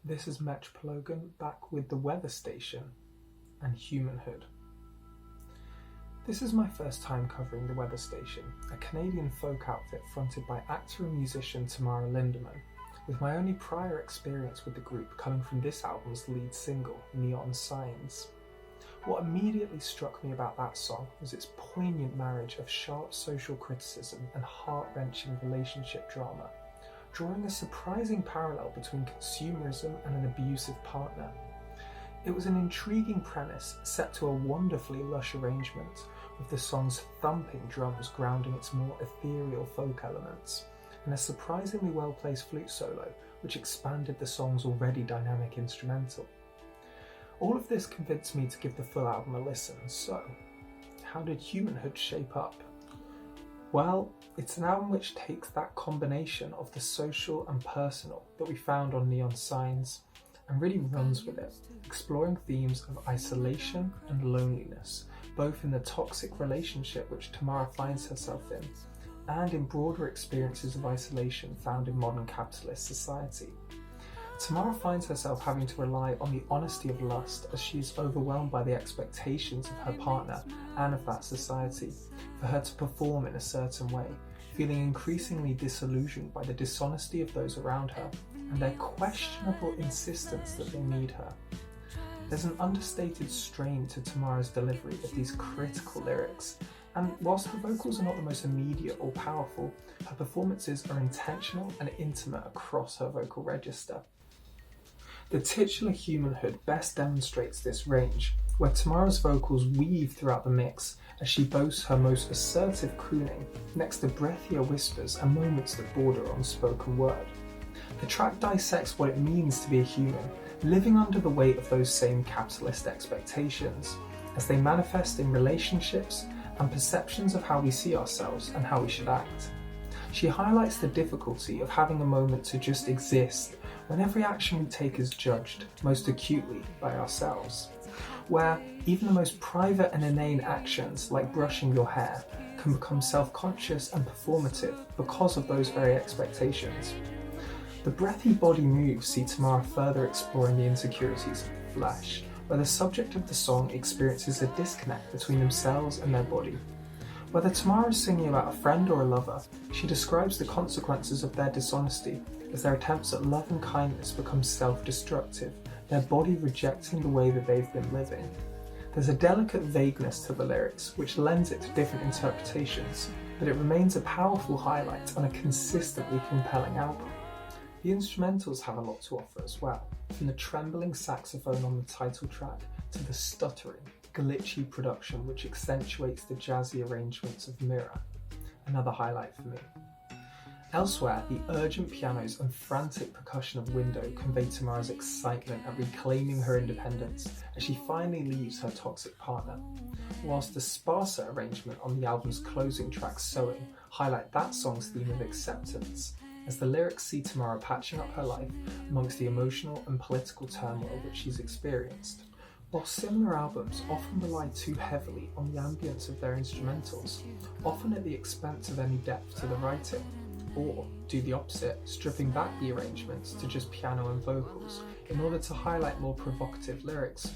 This is Metropologan back with The Weather Station and Humanhood. This is my first time covering The Weather Station, a Canadian folk outfit fronted by actor and musician Tamara Lindeman, with my only prior experience with the group coming from this album's lead single, Neon Signs. What immediately struck me about that song was its poignant marriage of sharp social criticism and heart-wrenching relationship drama, drawing a surprising parallel between consumerism and an abusive partner. It was an intriguing premise set to a wonderfully lush arrangement, with the song's thumping drums grounding its more ethereal folk elements, and a surprisingly well-placed flute solo which expanded the song's already dynamic instrumental. All of this convinced me to give the full album a listen, so how did Humanhood shape up? Well, it's an album which takes that combination of the social and personal that we found on Neon Signs and really runs with it, exploring themes of isolation and loneliness, both in the toxic relationship which Tamara finds herself in and in broader experiences of isolation found in modern capitalist society. Tamara finds herself having to rely on the honesty of lust as she is overwhelmed by the expectations of her partner and of that society for her to perform in a certain way, feeling increasingly disillusioned by the dishonesty of those around her and their questionable insistence that they need her. There's an understated strain to Tamara's delivery of these critical lyrics, and whilst her vocals are not the most immediate or powerful, her performances are intentional and intimate across her vocal register. The titular Humanhood best demonstrates this range, where Tamara's vocals weave throughout the mix as she boasts her most assertive crooning next to breathier whispers and moments that border on spoken word. The track dissects what it means to be a human, living under the weight of those same capitalist expectations, as they manifest in relationships and perceptions of how we see ourselves and how we should act. She highlights the difficulty of having a moment to just exist when every action we take is judged, most acutely, by ourselves, where even the most private and inane actions, like brushing your hair, can become self-conscious and performative because of those very expectations. The breathy body moves see Tamara further exploring the insecurities of the flesh, where the subject of the song experiences a disconnect between themselves and their body. Whether Tamara is singing about a friend or a lover, she describes the consequences of their dishonesty as their attempts at love and kindness become self-destructive, their body rejecting the way that they've been living. There's a delicate vagueness to the lyrics, which lends it to different interpretations, but it remains a powerful highlight on a consistently compelling album. The instrumentals have a lot to offer as well, from the trembling saxophone on the title track to the stuttering, glitchy production which accentuates the jazzy arrangements of Mirror, another highlight for me. Elsewhere, the urgent pianos and frantic percussion of Window convey Tamara's excitement at reclaiming her independence as she finally leaves her toxic partner, whilst the sparser arrangement on the album's closing track Sewing highlight that song's theme of acceptance, as the lyrics see Tamara patching up her life amongst the emotional and political turmoil which she's experienced. While similar albums often rely too heavily on the ambience of their instrumentals, often at the expense of any depth to the writing, or do the opposite, stripping back the arrangements to just piano and vocals in order to highlight more provocative lyrics.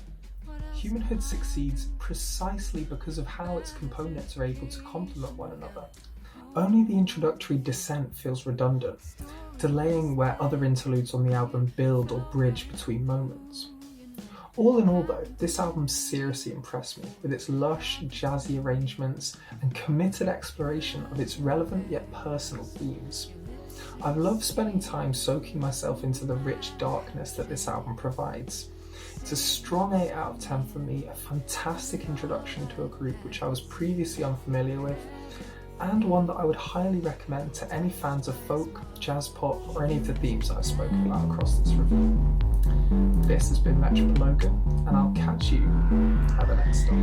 Humanhood succeeds precisely because of how its components are able to complement one another. Only the introductory descent feels redundant, delaying where other interludes on the album build or bridge between moments. All in all though, this album seriously impressed me with its lush, jazzy arrangements and committed exploration of its relevant yet personal themes. I've loved spending time soaking myself into the rich darkness that this album provides. It's a strong 8 out of 10 for me, a fantastic introduction to a group which I was previously unfamiliar with, and one that I would highly recommend to any fans of folk, jazz pop, or any of the themes that I've spoken about across this review. This has been Metropologan, and I'll catch you at the next stop.